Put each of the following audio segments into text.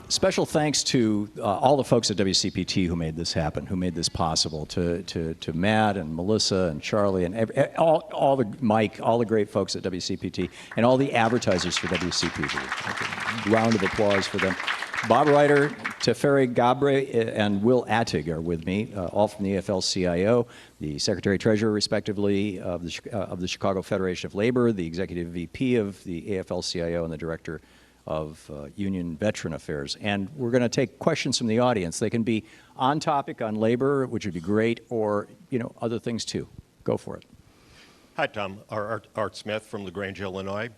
Special thanks to all the folks at WCPT who made this happen, who made this possible, to Matt and Melissa and Charlie and all the Mike, all the great folks at WCPT, and all the advertisers for WCPT. Round of applause for them. Bob Ryder, Teferi Gabre, and Will Attig are with me, all from the AFL-CIO, the Secretary-Treasurer, respectively, of the Chicago Federation of Labor, the Executive VP of the AFL-CIO, and the Director of Union Veteran Affairs. And we're going to take questions from the audience. They can be on topic on labor, which would be great, or other things too. Go for it. Hi, Tom. Art Smith from LaGrange, Illinois.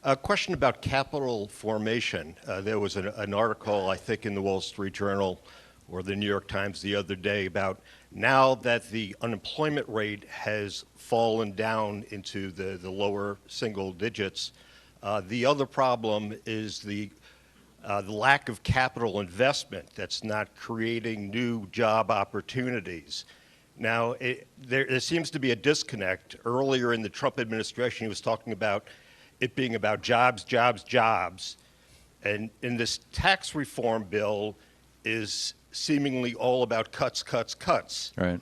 A question about capital formation. There was an article, I think, in the Wall Street Journal or the New York Times the other day about now that the unemployment rate has fallen down into the lower single digits, the other problem is the lack of capital investment that's not creating new job opportunities. Now, there seems to be a disconnect. Earlier in the Trump administration, he was talking about it being about jobs, jobs, jobs. And in this tax reform bill is seemingly all about cuts, cuts, cuts. Right.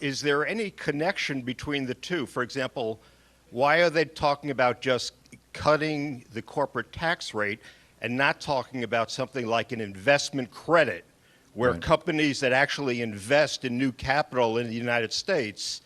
Is there any connection between the two? For example, why are they talking about just cutting the corporate tax rate and not talking about something like an investment credit where companies that actually invest in new capital in the United States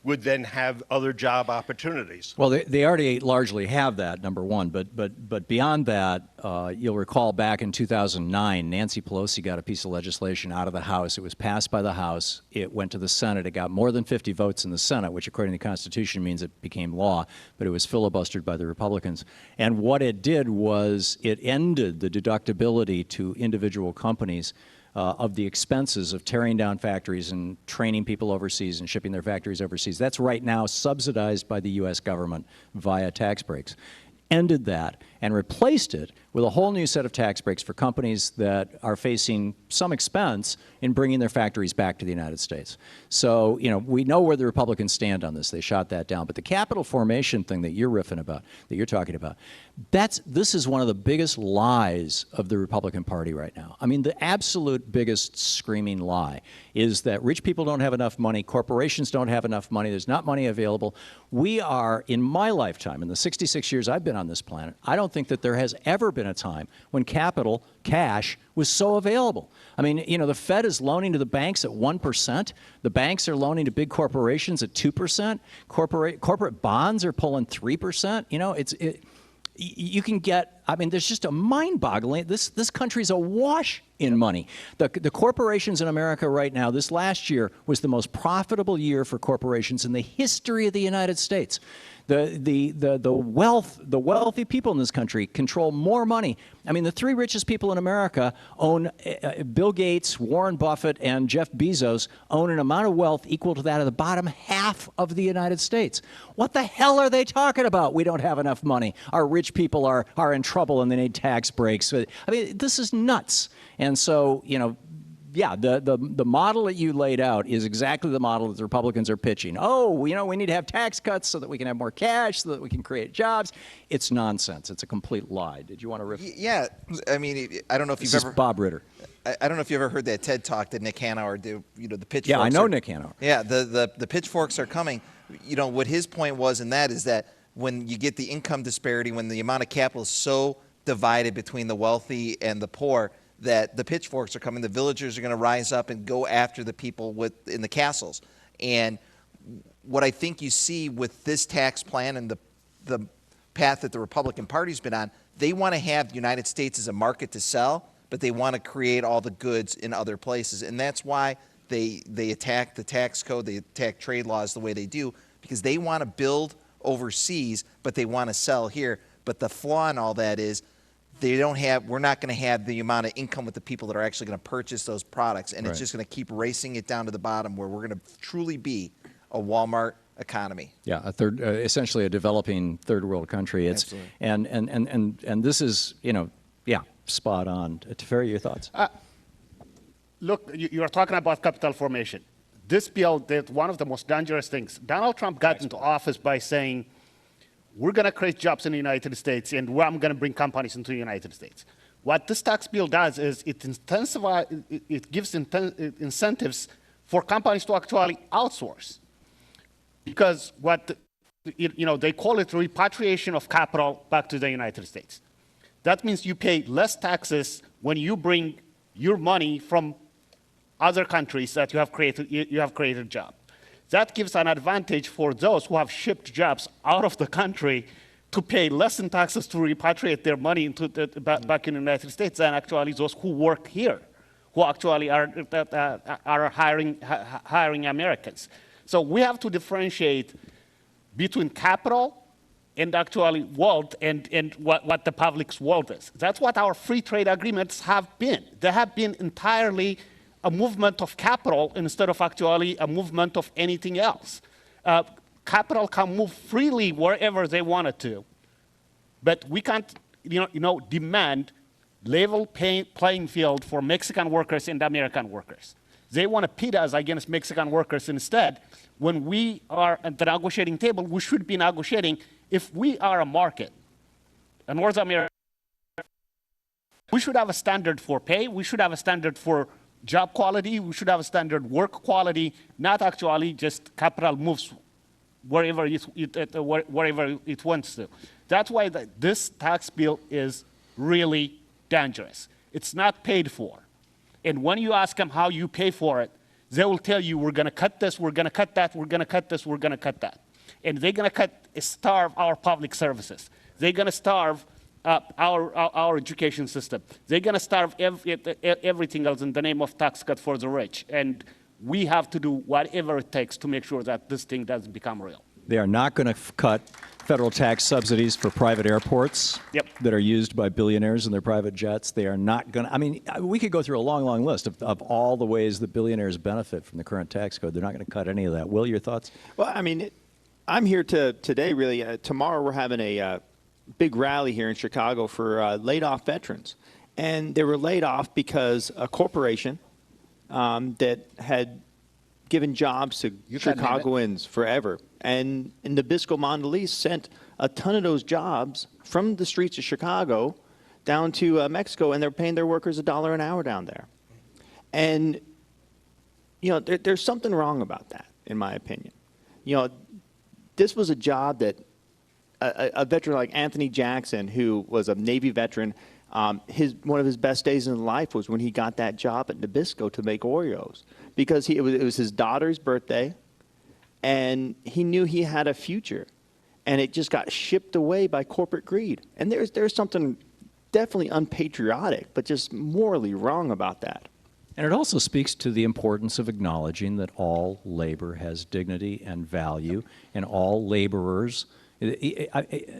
would then have other job opportunities? Well, they already largely have that, number one. But beyond that, you'll recall back in 2009, Nancy Pelosi got a piece of legislation out of the House. It was passed by the House. It went to the Senate. It got more than 50 votes in the Senate, which according to the Constitution means it became law. But it was filibustered by the Republicans. And what it did was it ended the deductibility to individual companies of the expenses of tearing down factories and training people overseas and shipping their factories overseas. That's right now subsidized by the U.S. government via tax breaks. Ended that and replaced it with a whole new set of tax breaks for companies that are facing some expense in bringing their factories back to the United States. So, we know where the Republicans stand on this. They shot that down. But the capital formation thing that you're riffing about, that you're talking about, this is one of the biggest lies of the Republican Party right now. I mean, the absolute biggest screaming lie is that rich people don't have enough money, corporations don't have enough money, there's not money available. We are, in my lifetime, in the 66 years I've been on this planet, I don't think that there has ever been a time when capital, cash, was so available. I mean, the Fed is loaning to the banks at 1%. The banks are loaning to big corporations at 2%. Corporate bonds are pulling 3%. You can get, there's just a mind-boggling, this country's awash in money. The corporations in America right now, this last year was the most profitable year for corporations in the history of the United States. The wealthy people in this country control more money. I mean, the three richest people in America own, Bill Gates, Warren Buffett, and Jeff Bezos own an amount of wealth equal to that of the bottom half of the United States. What the hell are they talking about? We don't have enough money. Our rich people are in trouble and they need tax breaks. I mean, this is nuts. And so, yeah, the model that you laid out is exactly the model that the Republicans are pitching. Oh, we need to have tax cuts so that we can have more cash, so that we can create jobs. It's nonsense. It's a complete lie. Did you want to riff? Yeah, I mean, I don't know if you've ever. This is Bob Ritter. I don't know if you ever heard that TED talk that Nick Hanauer did. The pitchforks. Yeah, I know Nick Hanauer. Yeah, the pitchforks are coming. What his point was in that is that when you get the income disparity, when the amount of capital is so divided between the wealthy and the poor, that the pitchforks are coming. The villagers are going to rise up and go after the people in the castles. And what I think you see with this tax plan and the path that the Republican Party's been on, they want to have the United States as a market to sell, but they want to create all the goods in other places. And that's why they attack the tax code, they attack trade laws the way they do, because they want to build overseas, but they want to sell here. But the flaw in all that is we're not going to have the amount of income with the people that are actually going to purchase those products. And it's just going to keep racing it down to the bottom where we're going to truly be a Walmart economy. Yeah, essentially a developing third world country. Absolutely. And this is, spot on. Teferi, your thoughts? Look, you are talking about capital formation. This bill did one of the most dangerous things. Donald Trump got into office by saying, we're going to create jobs in the United States, and I'm going to bring companies into the United States. What this tax bill does is it gives incentives for companies to actually outsource. Because they call it repatriation of capital back to the United States. That means you pay less taxes when you bring your money from other countries that you have created jobs. That gives an advantage for those who have shipped jobs out of the country to pay less in taxes to repatriate their money back in the United States than actually those who work here, who actually are hiring Americans. So we have to differentiate between capital and actually wealth and what the public's wealth is. That's what our free trade agreements have been. They have been entirely a movement of capital instead of actually a movement of anything else. Capital can move freely wherever they want it to, but we can't demand level playing field for Mexican workers and American workers. They want to pit us against Mexican workers instead. When we are at the negotiating table, we should be negotiating. If we are a market, a North America, we should have a standard for pay. We should have a standard for job quality. We should have a standard work quality, not actually just capital moves wherever it wants to. That's why this tax bill is really dangerous. It's not paid for. And when you ask them how you pay for it, they will tell you, we're going to cut this, we're going to cut that, we're going to cut this, we're going to cut that. And they're going to starve our public services. They're going to starve our education system. They're going to starve everything else in the name of tax cut for the rich. And we have to do whatever it takes to make sure that this thing doesn't become real. They are not going to cut federal tax subsidies for private airports that are used by billionaires in their private jets. They are not going to, I mean, we could go through a long, long list of all the ways that billionaires benefit from the current tax code. They're not going to cut any of that. Will, your thoughts? Well, I mean, I'm here today, really. Tomorrow we're having a big rally here in Chicago for laid-off veterans. And they were laid off because a corporation that had given jobs to Chicagoans forever. And Nabisco Mondelez sent a ton of those jobs from the streets of Chicago down to Mexico, and they're paying their workers $1 an hour down there. And, there's something wrong about that, in my opinion. This was a job that a veteran like Anthony Jackson, who was a Navy veteran, one of his best days in life was when he got that job at Nabisco to make Oreos, because it was his daughter's birthday, and he knew he had a future, and it just got shipped away by corporate greed. And there's something definitely unpatriotic, but just morally wrong about that. And it also speaks to the importance of acknowledging that all labor has dignity and value, and all laborers.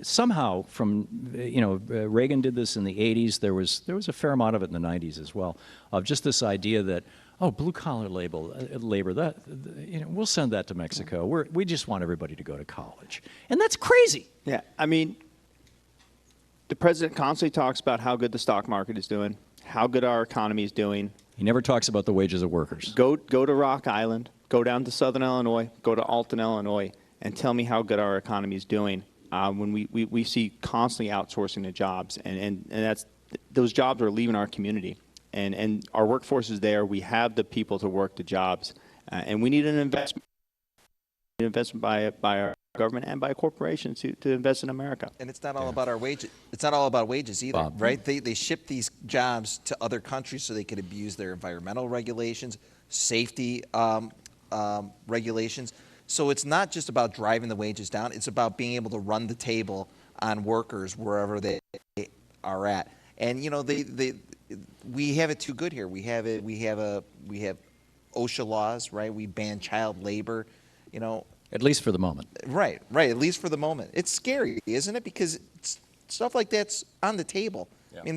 Somehow, Reagan did this in the 80s. There was a fair amount of it in the 90s as well, of just this idea that, blue collar labor, we'll send that to Mexico. We just want everybody to go to college, and that's crazy. Yeah, I mean, the president constantly talks about how good the stock market is doing, how good our economy is doing. He never talks about the wages of workers. Go to Rock Island, go down to Southern Illinois, go to Alton, Illinois, and tell me how good our economy is doing when we see constantly outsourcing the jobs, and those jobs are leaving our community, and our workforce is there. We have the people to work the jobs, and we need an investment by our government and by corporations to invest in America. And it's not all about our wages. It's not all about wages either, right? They ship these jobs to other countries so they could abuse their environmental regulations, safety regulations. So it's not just about driving the wages down. It's about being able to run the table on workers wherever they are at. And we have it too good here. We have OSHA laws, right? We ban child labor, At least for the moment. Right. At least for the moment. It's scary, isn't it? Because stuff like that's on the table. Yeah. I mean,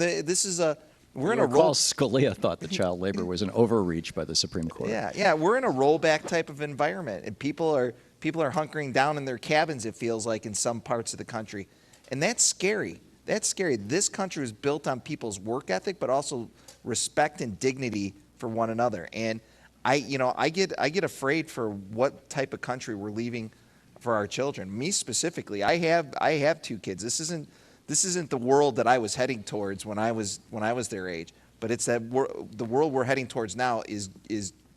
we're in a roll. Scalia thought that child labor was an overreach by the Supreme Court. Yeah. We're in a rollback type of environment, and people are hunkering down in their cabins, it feels like, in some parts of the country, and that's scary. That's scary. This country is built on people's work ethic, but also respect and dignity for one another. And I get afraid for what type of country we're leaving for our children. Me specifically, I have 2 kids. This this isn't the world that I was heading towards when I was their age. But it's that the world we're heading towards now is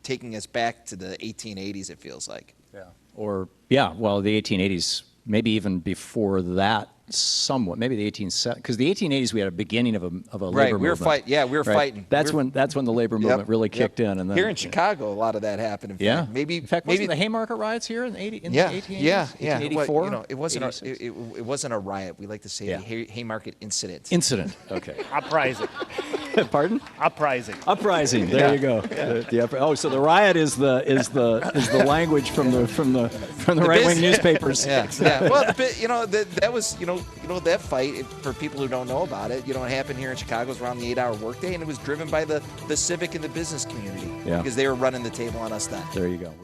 taking us back to the 1880s. It feels like. Yeah. Or well, the 1880s, maybe even before that. Somewhat, maybe the 1870s, because the 1880s we had a beginning of a labor movement. We were fighting. That's when the labor movement really kicked in. And then, here in Chicago, a lot of that happened. In fact, wasn't the Haymarket riots here in the 1880s? Yeah. 1884? Well, it wasn't a riot. We like to say a Haymarket incident. Okay. Uprising. Pardon? Uprising. There you go. So the riot is the language from the right wing newspapers. Yeah. Well, that was that fight, for people who don't know about it, it happened here in Chicago. It was around the 8-hour workday, and it was driven by the civic and the business community because they were running the table on us then. There you go.